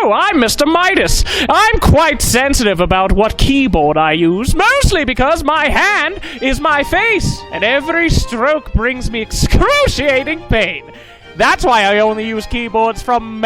Hello, I'm Mr. Midas. I'm quite sensitive about what keyboard I use, mostly because my hand is my face, and every stroke brings me excruciating pain. That's why I only use keyboards from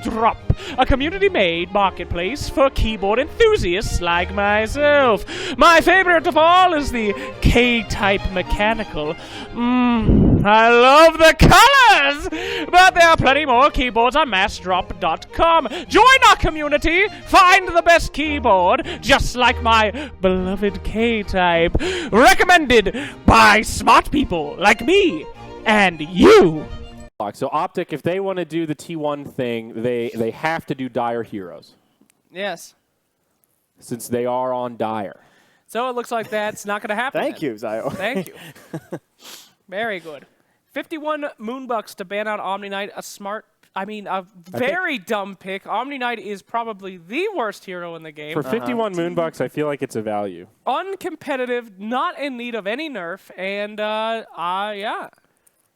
Drop, a community-made marketplace for keyboard enthusiasts like myself. My favorite of all is the K-type mechanical. I love the colors! But there are plenty more keyboards on massdrop.com. Join our community, find the best keyboard, just like my beloved K-type. Recommended by smart people like me and you. So OpTiC, if they want to do the T1 thing, they have to do Dire Heroes. Yes. Since they are on Dire. So it looks like that's not going to happen. Thank you, Zio. Thank you. Very good. 51 Moonbucks to ban out Omni Knight. A very dumb pick. Omni Knight is probably the worst hero in the game. For 51 Moonbucks, I feel like it's a value. Uncompetitive, not in need of any nerf, and yeah.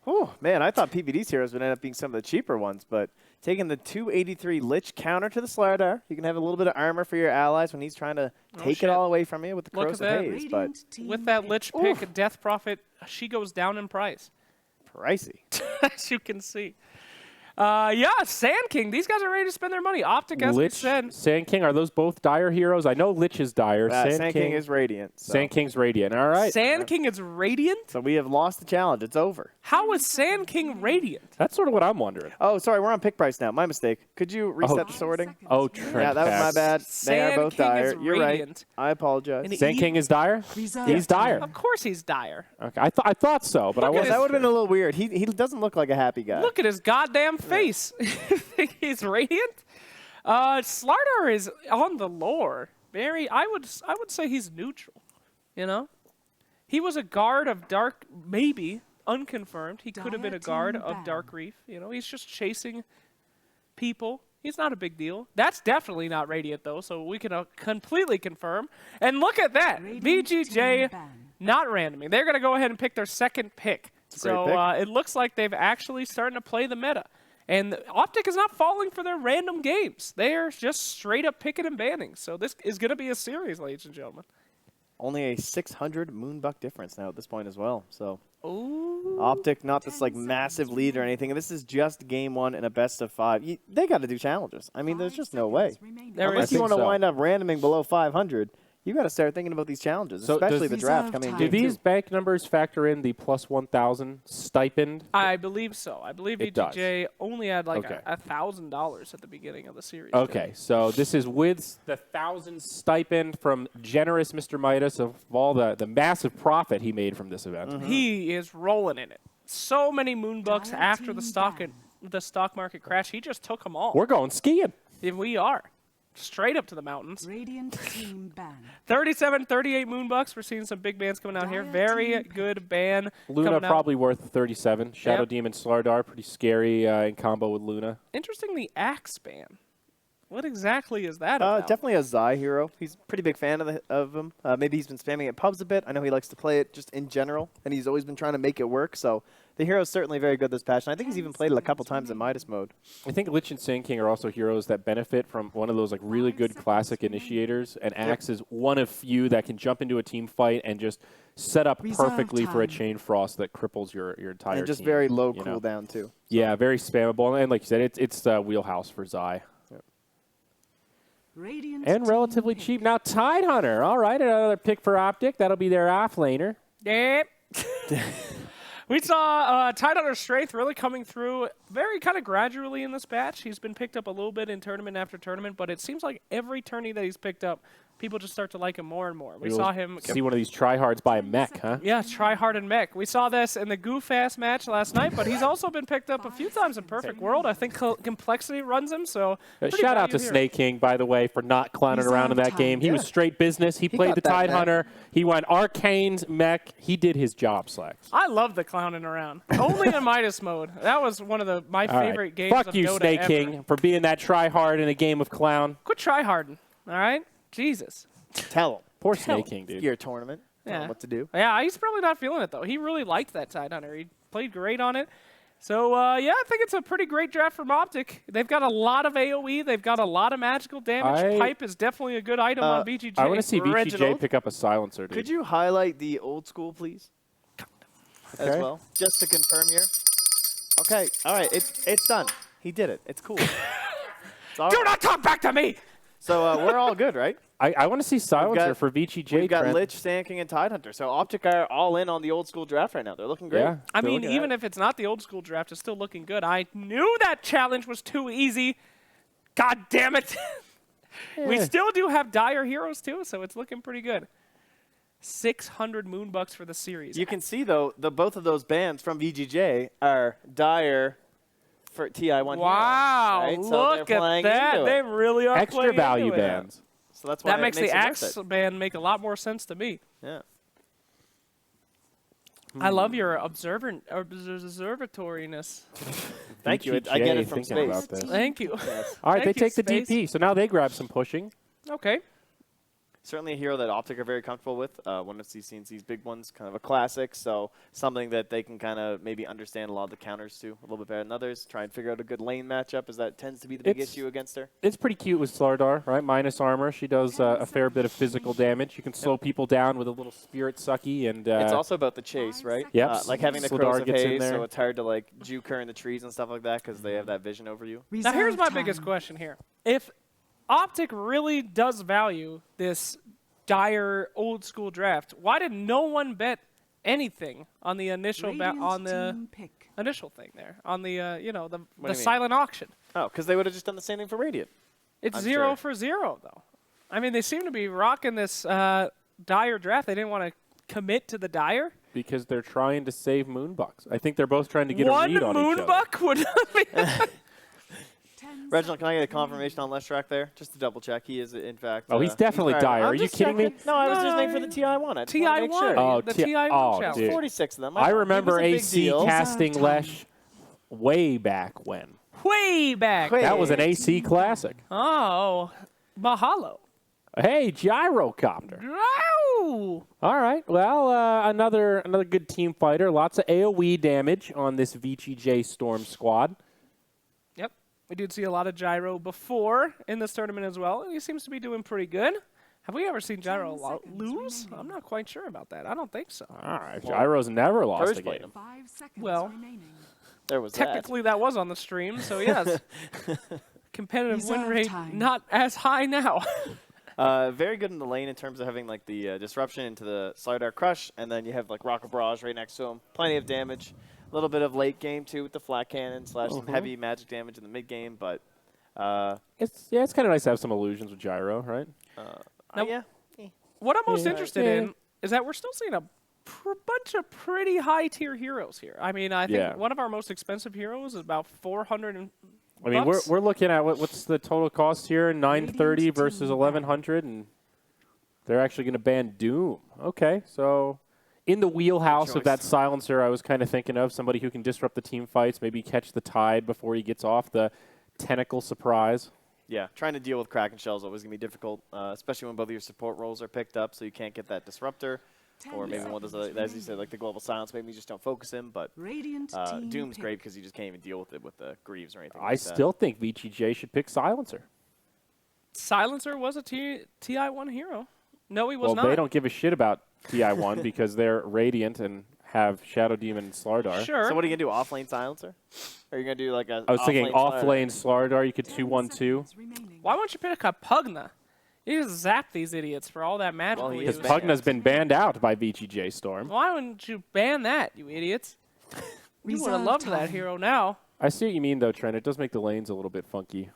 Oh, man, I thought PVD's heroes would end up being some of the cheaper ones, but taking the 283 Lich counter to the Slardar, you can have a little bit of armor for your allies when he's trying to take it all away from you with the Corrosive Haze. But with that Lich pick, Death Prophet, she goes down in price. Pricey. As you can see. Yeah, Sand King. These guys are ready to spend their money. OpTiC, as we said. Sand King, are those both Dire heroes? I know Lich is Dire. Sand King is Radiant. So. Sand King's Radiant. All right. Sand King is Radiant? So we have lost the challenge. It's over. How is Sand King Radiant? That's sort of what I'm wondering. Oh, sorry. We're on pick price now. My mistake. Could you reset the sorting? Oh, Trent. Yeah, that was my bad. They are both Dire. You're right. I apologize. Sand King is Dire? He's Dire. Of course he's Dire. Okay. I thought so, but I wasn't. That would have been a little weird. He doesn't look like a happy guy. Look at his goddamn face. You think he's Radiant? Slardar is on the lore. I would say he's neutral. You know? He was a guard of Dark, maybe, unconfirmed. He could have been a guard of Dark Reef. You know, he's just chasing people. He's not a big deal. That's definitely not Radiant, though, so we can completely confirm. And look at that. VG.J not randoming. They're going to go ahead and pick their second pick. So it looks like they've actually starting to play the meta. And OpTiC is not falling for their random games. They are just straight up picking and banning. So this is going to be a series, ladies and gentlemen. Only a 600 Moonbuck difference now at this point as well. So OpTiC, not this like massive lead or anything. This is just game one in a best of 5. They got to do challenges. I mean, there's just no way. Unless you want to wind up randoming below 500. You got to start thinking about these challenges, so especially the draft coming in. Do these bank numbers factor in the plus 1,000 stipend? I believe so. I believe VG.J only had like $1,000 at the beginning of the series. Okay, so this is with the 1,000 stipend from generous Mr. Midas of all the massive profit he made from this event. He is rolling in it. So many Moonbucks after the stock market crash. He just took them all. We're going skiing. And we are. Straight up to the mountains. Radiant team ban. 37, 38 Moonbucks. We're seeing some big bans coming out here. Very good ban. Luna probably worth 37. Shadow Demon Slardar, pretty scary in combo with Luna. Interesting, the Axe ban. What exactly is that about? Definitely a Zai hero. He's a pretty big fan of him. Maybe he's been spamming at pubs a bit. I know he likes to play it just in general, and he's always been trying to make it work. So the hero's certainly very good this patch, and I think he's even played it a couple times in Midas mode. I think Lich and Sand King are also heroes that benefit from one of those like really good classic initiators, and Axe is one of few that can jump into a team fight and just set up perfectly for a Chain Frost that cripples your entire team. And just very low cooldown, too. Yeah, very spammable, and like you said, it's the wheelhouse for Zai. And relatively cheap. Now, Tidehunter. All right, another pick for OpTiC. That'll be their off-laner. Yep. We saw Tidehunter's strength really coming through very kind of gradually in this batch. He's been picked up a little bit in tournament after tournament, but it seems like every tourney that he's picked up, people just start to like him more and more. We saw him see one of these tryhards buy a mech, huh? Yeah, tryhard and mech. We saw this in the Goof-Ass match last night, but he's also been picked up a few times in Perfect World. I think Complexity runs him, so shout out to Snake King, by the way, for not clowning around in that game. He was straight business. He played the Tidehunter. He went Arcane's mech. He did his job, Slacks. I love the clowning around. Only in Midas mode. That was one of my favorite games Fuck of you, Dota Snake ever. King, for being that tryhard in a game of clown. Quit tryharding, all right? Jesus. Tell him. Poor Snake King, dude. Your tournament. Tell him what to do. Yeah, he's probably not feeling it, though. He really liked that Tidehunter. He played great on it. So, yeah, I think it's a pretty great draft from OpTiC. They've got a lot of AoE. They've got a lot of magical damage. Pipe is definitely a good item on VG.J. I want to see VG.J Reginald, pick up a silencer, dude. Could you highlight the old school, please? As well, just to confirm here. Okay, all right, it's done. He did it. It's cool. Do not talk back to me! So we're all good, right? I want to see silencer for VG.J. We've got Trent. Lich, Sand King, and Tidehunter. So OpTiC are all in on the old school draft right now. They're looking great. Yeah, I they're mean, looking even at if it's not the old school draft, it's still looking good. I knew that challenge was too easy. God damn it. We still do have dire heroes, too, so it's looking pretty good. 600 moonbucks for the series. You can see, though, both of those bands from VG.J are dire for TI1 Wow, heroes. Right? So look they're at playing that. into They it. really are extra playing value into it. bands. So that's why That makes the it Axe worth it. band make a lot more sense to me. Yeah. I love your observatoriness. Thank you. I get it from thinking space. about this. Thank you. All right, Thank they you, take the Space. DP, so now they grab some pushing. Okay. Certainly a hero that OpTiC are very comfortable with. One of CNC's big ones, kind of a classic, so something that they can kind of maybe understand a lot of the counters to a little bit better than others. Try and figure out a good lane matchup, as that tends to be the big issue against her. It's pretty cute with Slardar, right? Minus armor. She does a fair bit of physical damage. You can slow people down with a little spirit sucky. And it's also about the chase, right? Yep. Like having the Slardar crows of gets in haze, there. so it's hard to like juke her in the trees and stuff like that because they have that vision over you. Now here's my biggest question here. If OpTiC really does value this dire old school draft, why did no one bet anything on the initial initial thing there on the you know, the silent auction? Oh, because they would have just done the same thing for Radiant. It's I'm 0 sure. for 0 though. I mean, they seem to be rocking this dire draft. They didn't want to commit to the dire. because they're trying to save moonbucks. I think they're both trying to get a read on each other. Moonbuck would not be. Reginald, can I get a confirmation on Leshrac there? Just to double check. He is, in fact. Oh, he's definitely dire. Are you kidding me? No, I was just making for the TI1. TI1. Sure. Oh, the T- TI1 oh, challenge. dude. 46 of them. I know. remember It was a big AC deal. casting Lesh way back when. Way back. That was an AC classic. Oh, mahalo. Hey, gyrocopter. Wow. All right. Well, another good team fighter. Lots of AoE damage on this VG.J Storm squad. Yep. We did see a lot of Gyro before in this tournament as well. He seems to be doing pretty good. Have we ever seen Gyro lose? I'm not quite sure about that. I don't think so. All right. Gyro's never lost First a played game. him. Well, There was technically that was on the stream, so yes. Competitive win rate not as high now. Very good in the lane in terms of having like the disruption into the Slardar Crush, and then you have like Rocket Barrage right next to him. Plenty of damage. A little bit of late game too with the flat cannon / some heavy magic damage in the mid game, but It's kind of nice to have some illusions with Gyro, right? Now, yeah. What I'm most Yeah. interested in is that we're still seeing a bunch of pretty high tier heroes here. I mean, I think one of our most expensive heroes is about 400. I mean, bucks. we're looking at what's the total cost here? 930 versus 1100, and they're actually going to ban Doom. Okay, so in the wheelhouse of that silencer, I was kind of thinking of somebody who can disrupt the team fights, maybe catch the tide before he gets off the tentacle surprise. Yeah, trying to deal with Kraken Shell is always going to be difficult, especially when both of your support roles are picked up, so you can't get that disruptor. Or maybe one of those, as you said, like the global silence, maybe you just don't focus him. But Doom's great because you just can't even deal with it with the Greaves or anything I like that. still think VG.J should pick silencer. Silencer was a TI1 hero. No, he was Well, not. they don't give a shit about TI1 because they're Radiant and have Shadow Demon and Slardar. Sure. So what are you going to do, off-lane silencer? Or are you going to do like a I was thinking off-lane off-lane Slardar, you could 2-1-2. Why won't you pick a Pugna? You just zap these idiots for all that magic. Well, he Because is Pugna's been banned out by VG.J Storm. Why wouldn't you ban that, you idiots? You would have loved that hero now. I see what you mean, though, Trent. It does make the lanes a little bit funky.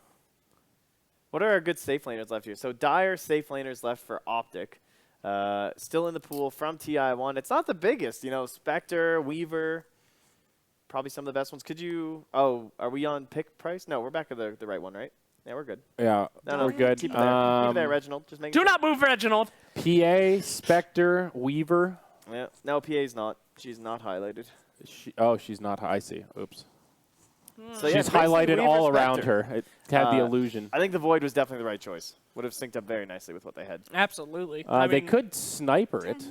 What are our good safe laners left here? So dire safe laners left for OpTiC. Still in the pool from TI1. It's not the biggest, you know, Spectre, Weaver, probably some of the best ones. Could you, are we on pick price? No, we're back at the right one, right? Yeah, we're good. Yeah, No, we're good. Keep it there. Keep it there, Reginald. Just make Do not move, Reginald. PA, Spectre, Weaver. Yeah. No, PA's not. She's not highlighted. She's not. I see. Oops. So, yeah, She's basically highlighted Weaver's all around Vector. her. It had the illusion. I think the Void was definitely the right choice. Would have synced up very nicely with what they had. Absolutely. They could sniper it.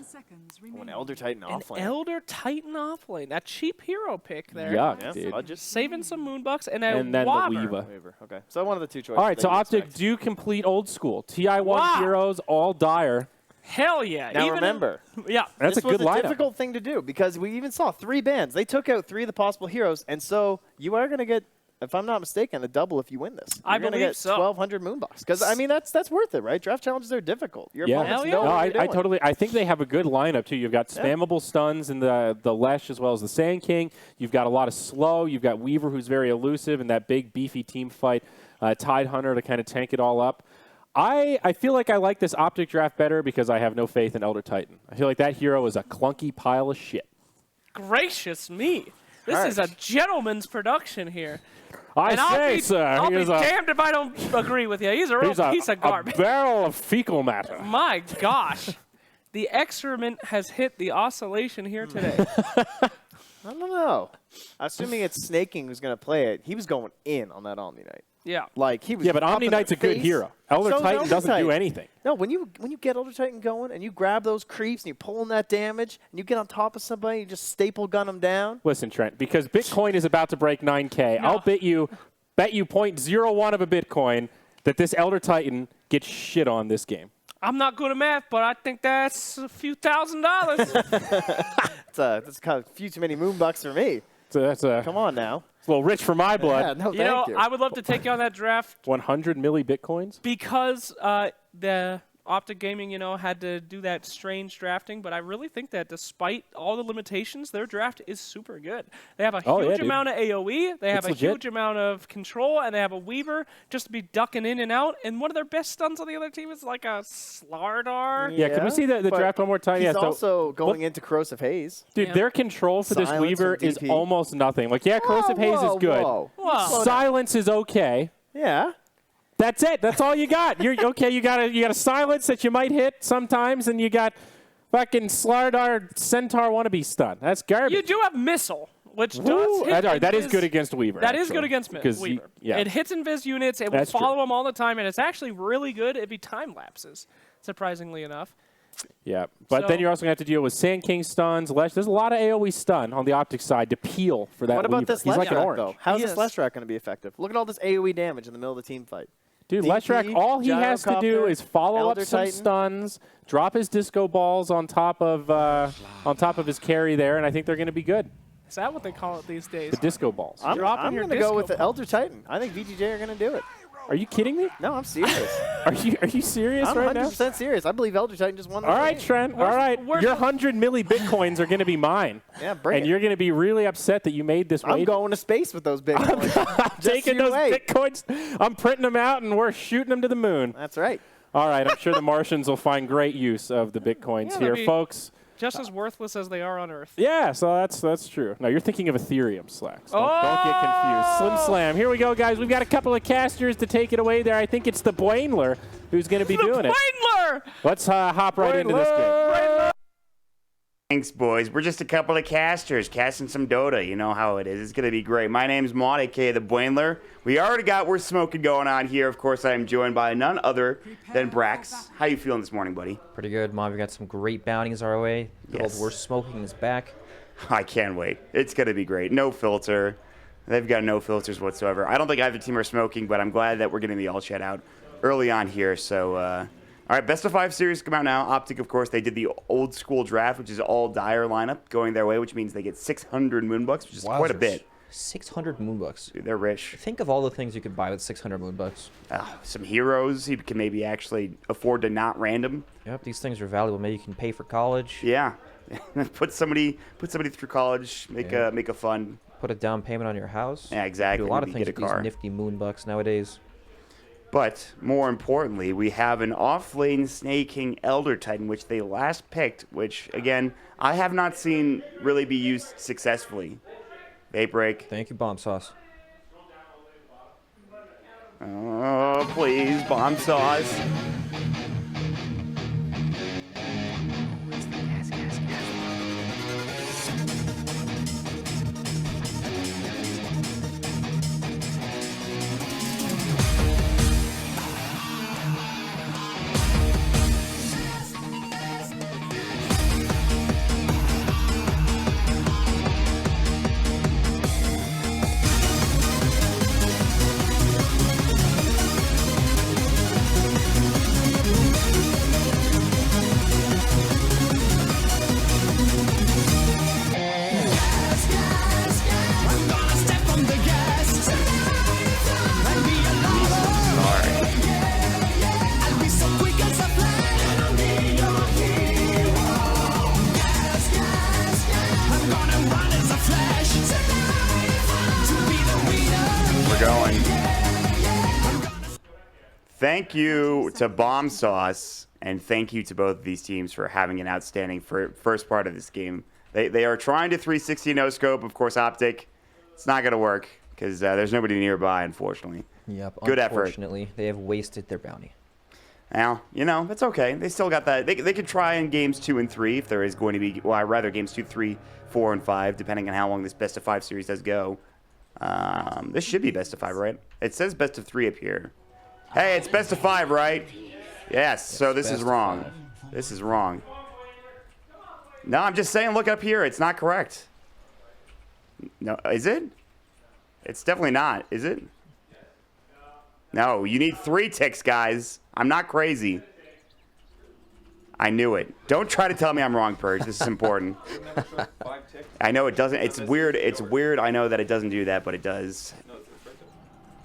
Oh, an Elder Titan An offlane. Elder Titan offlane. That cheap hero pick there. Yuck, Yeah, dude. budget. Saving some moonbucks and And then Waver. the Weaver. Weaver. Okay. So one of the two choices. All right, so that you OpTiC expect. do complete old school. TI1 Wow. heroes, all dire. Hell yeah. Now Even remember, yeah. That's this a good was a lineup. difficult thing to do because we even saw 3 bans. They took out 3 of the possible heroes, and so you are going to get, if I'm not mistaken, a double if you win this. I You're gonna believe get so. 1,200 moonbucks. Because I mean, that's worth it, right? Draft challenges are difficult. Your Yeah, opponents Hell know yeah. no, what I you're doing. totally. I think they have a good lineup too. You've got spammable stuns in the Lesh as well as the Sand King. You've got a lot of slow. You've got Weaver, who's very elusive, and that big beefy team fight. Tide Hunter to kind of tank it all up. I feel like I like this OpTiC draft better because I have no faith in Elder Titan. I feel like that hero is a clunky pile of shit. Gracious me. This is a gentleman's production here. I say, sir, I'll he be is a, damned if I don't agree with you. He's a real he's a, piece of garbage. a barrel of fecal matter. My gosh. The excrement has hit the oscillation here today. I don't know. Assuming it's Snaking who's going to play it, he was going in on that Omni Knight. Yeah. Like he was. Yeah, but Omni up in Knight's a their good face. hero. Elder So is Titan Elder doesn't do Titan. anything. No, when you get Elder Titan going and you grab those creeps and you pull in that damage and you get on top of somebody, you just staple gun them down. Listen, Trent, because Bitcoin is about to break 9K, No. I'll bet you 0.01 of a Bitcoin that this Elder Titan gets shit on this game. I'm not good at math, but I think that's a few $1,000s. That's kind of a few too many moonbucks for me. So that's a Come on now. little rich for my Yeah, blood. no, You know, thank you. I would love to take you on that draft 100 milli Bitcoins? because the OpTiC Gaming, had to do that strange drafting, but I really think that despite all the limitations, their draft is super good. They have a Oh, yeah, huge dude. amount of AoE, they have It's a legit. huge amount of control, and they have a Weaver just to be ducking in and out. And one of their best stuns on the other team is like a Slardar. Yeah, can we see the but draft one more time? He's Yeah, so, also going into Corrosive Haze. dude, Yeah. their control for this Silence Weaver and is DP. almost nothing. Like, yeah, Corrosive Haze is good. Whoa. Whoa. Slow down. Silence is okay. Yeah. That's it. That's all you got. You're okay. You got a silence that you might hit sometimes, and you got fucking Slardar Centaur wannabe stun. That's garbage. You do have Missile, which Ooh, does hit that is invis- good against Weaver. That is actually, good against because Weaver. yeah, It hits invis units. It will That's true. follow them all the time, and it's actually really good if he time lapses, surprisingly enough. yeah. But So- then you're also gonna have to deal with Sand King stuns. Lesh. There's a lot of AOE stun on the OpTiC side to peel for that. What about Weaver. this He's like an Leshrac, orange. though? How's He this is. Leshrac going to be effective? Look at all this AoE damage in the middle of the team fight. Dude, DP, Leshrac, all he has to do Gyrocopter, is follow up Elder some Titan. stuns, drop his disco balls on top of his carry there, and I think they're going to be good. Is that what they call it these days? The disco balls. I'm Dropping your going to go with the disco Elder Titan. I think VG.J are going to do it. Are you kidding me? No, I'm serious. Are you serious I'm right now? 100% serious. I believe Elder Titan just won the All right, game. Trent. All right, where's your the- 100 milli Bitcoins are going to be mine. Yeah, bring And it. you're going to be really upset that you made this I'm wager. going to space with those big ones. I'm taking you those wait. Bitcoins. I'm printing them out, and we're shooting them to the moon. That's right. All right, I'm sure the Martians will find great use of the Bitcoins Yeah, here, they'll be- folks. Just as worthless as they are on Earth. Yeah, so that's true. No, you're thinking of Ethereum, Slacks. Don't get confused. Slim Slam. Here we go, guys. We've got a couple of casters to take it away there. I think it's the Blainler who's going to be doing it. Blainler! Let's hop right into this game. Thanks, boys. We're just a couple of casters casting some Dota. You know how it is. It's going to be great. My name's Maud, a.k.a. the Blainler. We already got We're Smoking going on here. Of course, I am joined by none other than Brax. How you feeling this morning, buddy? Pretty good, Mom. We got some great bounties our way. Good Yes. old We're Smoking is back. I can't wait. It's going to be great. No filter. They've got no filters whatsoever. I don't think either team are smoking, but I'm glad that we're getting the all chat out early on here. So, all right, best of 5 series come out now. OpTiC, of course, they did the old school draft, which is all dire lineup going their way, which means they get 600 moonbucks, which is quite a bit. 600 moonbucks. Dude, they're rich. Think of all the things you could buy with 600 moonbucks. Some heroes you can maybe actually afford to not random. Yep, these things are valuable. Maybe you can pay for college. Yeah, put somebody through college. Make a fund. Put a down payment on your house. Yeah, exactly. Do a lot of Maybe things get with a car. these nifty moonbucks nowadays. But more importantly, we have an off-lane Snake King Elder Titan, which they last picked. Which again, I have not seen really be used successfully. Vape break. Thank you, Bomb Sauce. Oh, please, bomb sauce. Thank you to Bomb Sauce, and thank you to both of these teams for having an outstanding first part of this game. They are trying to 360 no-scope, of course, OpTiC. It's not going to work because there's nobody nearby, unfortunately. Yep. Good effort. Unfortunately, they have wasted their bounty. Now, that's okay. They still got that. They could try in games 2 and 3 if there is going to be, well, rather games 2, 3, 4, and 5, depending on how long this best of 5 series does go. This should be best of 5, right? It says best of 3 up here. Hey, it's best of 5, right? Yes, so this is wrong. This is wrong. No, I'm just saying, look up here. It's not correct. No, is it? It's definitely not, is it? No, you need 3 ticks, guys. I'm not crazy. I knew it. Don't try to tell me I'm wrong, Purge. This is important. I know it doesn't. It's weird. It's weird. I know that it doesn't do that, but it does.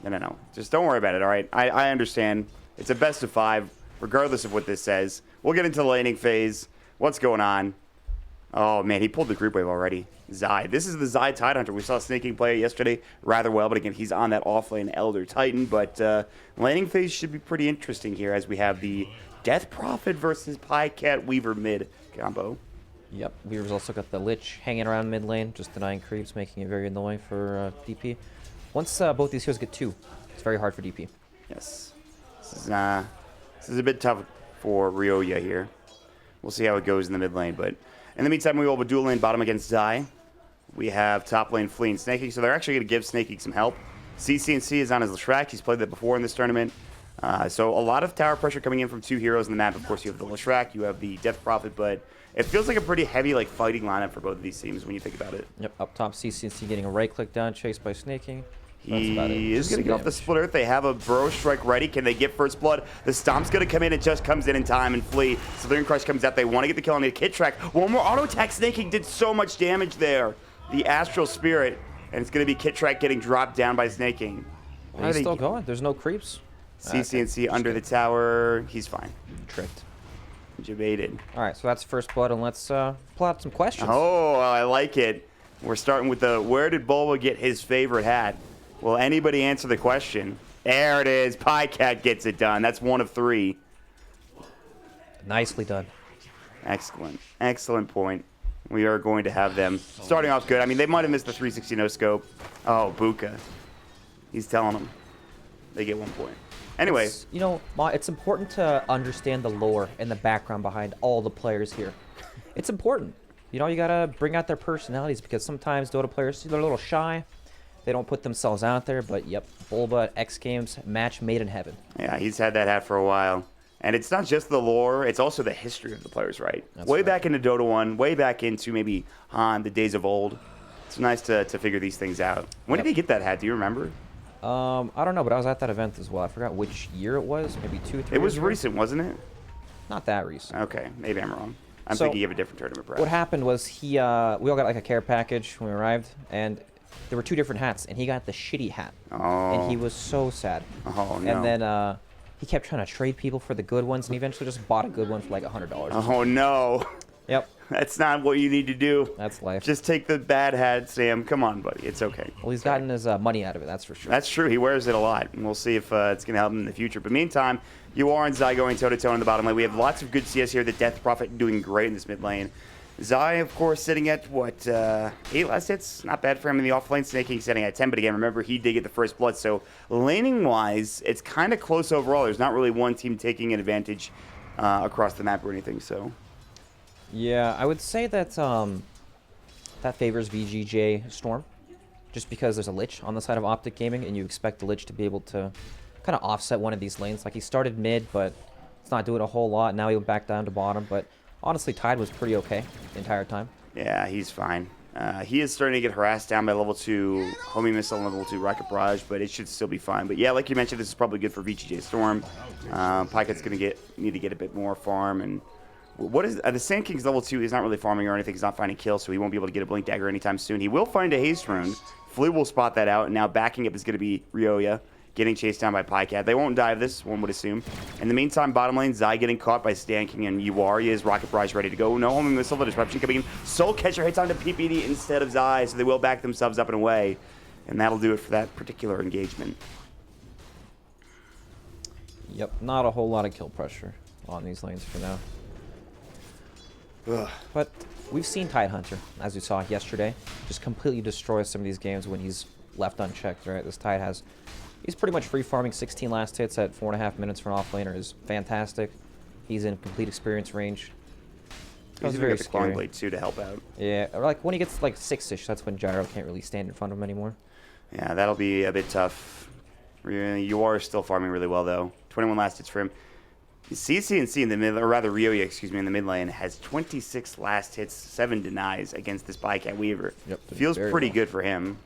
No. Just don't worry about it, all right? I understand. It's a best of 5, regardless of what this says. We'll get into the laning phase. What's going on? Oh, man, he pulled the group wave already. Zai. This is the Zai Tidehunter. We saw Snaking play yesterday rather well, but again, he's on that offlane Elder Titan. But laning phase should be pretty interesting here as we have the Death Prophet versus Pycat Weaver mid combo. Yep. Weaver's also got the Lich hanging around mid lane, just denying creeps, making it very annoying for DP. Once both these heroes get 2, it's very hard for DP. Yes. This is a bit tough for Ryoya here. We'll see how it goes in the mid lane, but in the meantime, we will have a dual lane bottom against Zai. We have top lane Flea and Snaking, so they're actually going to give Snaking some help. CCNC is on his Leshrac. He's played that before in this tournament. So a lot of tower pressure coming in from 2 heroes in the map. Of course, you have the Leshrac, you have the Death Prophet, but it feels like a pretty heavy fighting lineup for both of these teams when you think about it. Yep. Up top, CCNC getting a right click down, chased by Snaking. That's about it. He is going to get off the Split Earth. They have a Burrow Strike ready. Can they get first blood? The Stomp's going to come in. It just comes in time and flee. Slithering Crush comes out. They want to get the kill on the Kit Track. One more auto attack. Snaking did so much damage there. The Astral Spirit. And it's going to be Kit Track getting dropped down by Snaking. He's still going. There's no creeps. CCNC under the tower. He's fine. Tricked. Jebaited. All right, so that's first blood, and let's pull out some questions. Oh, I like it. We're starting with the where did Bulba get his favorite hat? Will anybody answer the question? There it is. Pycat gets it done. That's 1 of 3. Nicely done. Excellent. Excellent point. We are going to have them starting off good. I mean, they might have missed the 360 no-scope. Oh, Buka. He's telling them. They get 1 point. Anyway. It's important to understand the lore and the background behind all the players here. It's important. You got to bring out their personalities because sometimes Dota players, they're a little shy. They don't put themselves out there, but yep, Bulba at X Games, match made in heaven. Yeah, he's had that hat for a while. And it's not just the lore, it's also the history of the players, right? Way back into Dota 1, way back into maybe Han, the days of old. It's nice to figure these things out. When did he get that hat? Do you remember? I don't know, but I was at that event as well. I forgot which year it was, maybe 2 or 3 years It was ago. Recent, wasn't it? Not that recent. Okay, maybe I'm wrong. I'm thinking of a different tournament, perhaps. What happened was we all got like a care package when we arrived, and there were 2 different hats, and he got the shitty hat. Oh. And he was so sad. Oh, no. And then he kept trying to trade people for the good ones, and he eventually just bought a good one for like $100. Oh, no. Yep. That's not what you need to do. That's life. Just take the bad hat, Sam. Come on, buddy. It's okay. Well, he's gotten his money out of it, that's for sure. That's true. He wears it a lot, and we'll see if it's going to help him in the future. But meantime, you are and Zai going toe-to-toe in the bottom lane. We have lots of good CS here. The Death Prophet doing great in this mid lane. Zai, of course, sitting at, 8 last hits? Not bad for him in the off lane. Snaking sitting at 10, but again, remember, he did get the first blood. So laning-wise, it's kind of close overall. There's not really one team taking an advantage across the map or anything, so... Yeah, I would say that that favors VG.J Storm, just because there's a Lich on the side of OpTiC Gaming, and you expect the Lich to be able to kind of offset one of these lanes. Like, he started mid, but it's not doing a whole lot. Now he went back down to bottom, but honestly, Tide was pretty okay the entire time. Yeah, he's fine. He is starting to get harassed down by level 2 homing missile and level 2 rocket barrage, but it should still be fine. But yeah, like you mentioned, this is probably good for VG.J Storm. Pycat's going to need to get a bit more farm, and what is the Sand King's level 2 is not really farming or anything. He's not finding kills, so he won't be able to get a Blink Dagger anytime soon. He will find a Haste Rune. Flea will spot that out, and now backing up is going to be Ryoya getting chased down by Pycat. They won't dive this, one would assume. In the meantime, bottom lane, Zai getting caught by Sand King, and Yuari is Rocket Barrage ready to go. No homing missile, the disruption coming in. Soul Catcher hits onto PPD instead of Zai, so they will back themselves up and away. And that'll do it for that particular engagement. Yep, not a whole lot of kill pressure on these lanes for now. Ugh. But we've seen Tidehunter, as we saw yesterday, just completely destroy some of these games when he's left unchecked, right? This Tide has... He's pretty much free farming. 16 last hits at 4.5 minutes for an offlaner is fantastic. He's in complete experience range. He's very got the Clawing scary. Blade too to help out. Yeah, or like when he gets like 6-ish, that's when Gyro can't really stand in front of him anymore. Yeah, that'll be a bit tough. You are still farming really well though. 21 last hits for him. CCNC in the mid, or rather Ryoya, excuse me, in the mid lane has 26 last hits, 7 denies against this Bycat Weaver. Yep, Feels pretty well. good for him.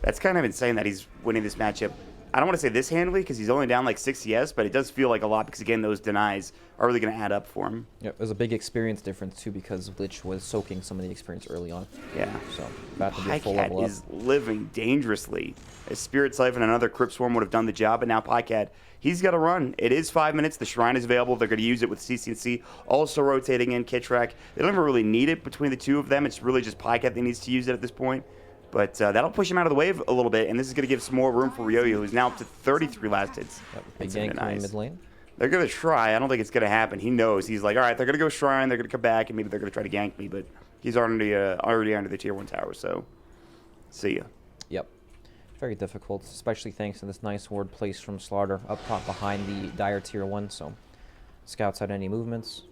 That's kind of insane that he's winning this matchup. I don't want to say this handily because he's only down like 6 CS, but it does feel like a lot because, again, those denies are really going to add up for him. Yep, there's a big experience difference too because Lich was soaking some of the experience early on. Yeah. So, about to be a full level Pycat up. is living dangerously. A Spirit Siphon and another Crypt Swarm would have done the job, but now Pycat, he's got to run. It is 5 minutes. The Shrine is available. They're going to use it with CCNC also rotating in Kitrak. They don't even really need it between the two of them. It's really just Pycat that needs to use it at this point. But that'll push him out of the wave a little bit, and this is going to give some more room for Ryoya, who's now up to 33 last hits. Yep, big It's gank nice. mid lane. They're going to try. I don't think it's going to happen. He knows. He's like, all right, they're going to go Shrine. They're going to come back, and maybe they're going to try to gank me. But he's already under the tier 1 tower, so see ya. Yep. Very difficult, especially thanks to this nice ward placed from Slaughter up top behind the Dire tier 1. So, scouts out any movements.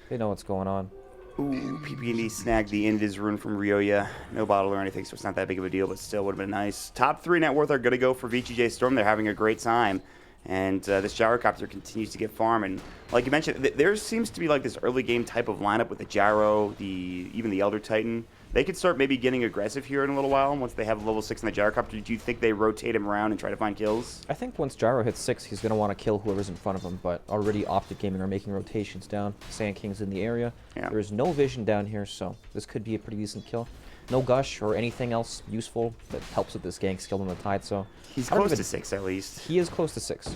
They know what's going on. Ooh, PP&D snagged the Invis rune from Ryoya. No bottle or anything, so it's not that big of a deal, but still would have been nice. Top 3 net worth are going to go for VG.J Storm. They're having a great time. And this Gyrocopter continues to get farm. And like you mentioned, there seems to be like this early game type of lineup with the Gyro, even the Elder Titan. They could start maybe getting aggressive here in a little while once they have level 6 in the Gyrocopter. Do you think they rotate him around and try to find kills? I think once Gyro hits 6, he's going to want to kill whoever's in front of him, but already OpTiC Gaming are making rotations down. Sand King's in the area. Yeah. There is no vision down here, so this could be a pretty decent kill. No Gush or anything else useful that helps with this gank skill on the Tide, so... He's I don't close even- to 6 at least. He is close to 6.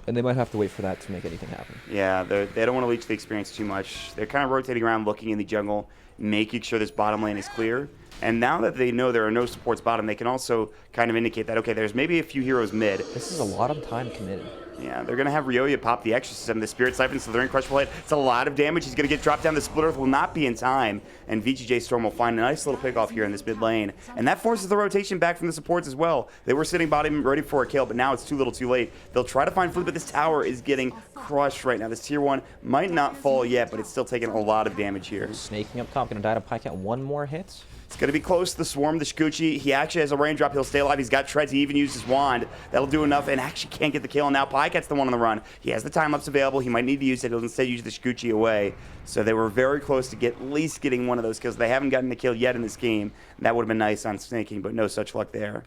And they might have to wait for that to make anything happen. Yeah, they don't want to leech the experience too much. They're kind of rotating around, looking in the jungle, making sure this bottom lane is clear. And now that they know there are no supports bottom, they can also kind of indicate that, okay, there's maybe a few heroes mid. This is a lot of time committed. Yeah, they're going to have Ryoya pop the Exorcism, the Spirit Siphon, so they're in Crushful Hit. It's a lot of damage. He's going to get dropped down. The Split Earth will not be in time. And VG.J Storm will find a nice little pick off here in this mid lane. And that forces the rotation back from the supports as well. They were sitting bottom ready for a kill, but now it's too little too late. They'll try to find Flip, but this tower is getting crushed right now. This tier 1 might not fall yet, but it's still taking a lot of damage here. Snaking up top, going to die to Pycat. 1 more hit. It's going to be close to the Swarm, the Shikuchi. He actually has a raindrop. He'll stay alive. He's got treads. He even used his wand. That'll do enough, and actually can't get the kill. And now Pykat's the one on the run. He has the time-lapse available. He might need to use it. He'll instead use the Shikuchi away. So they were very close to at least getting one of those kills. They haven't gotten the kill yet in this game. That would have been nice on Snaking, but no such luck there.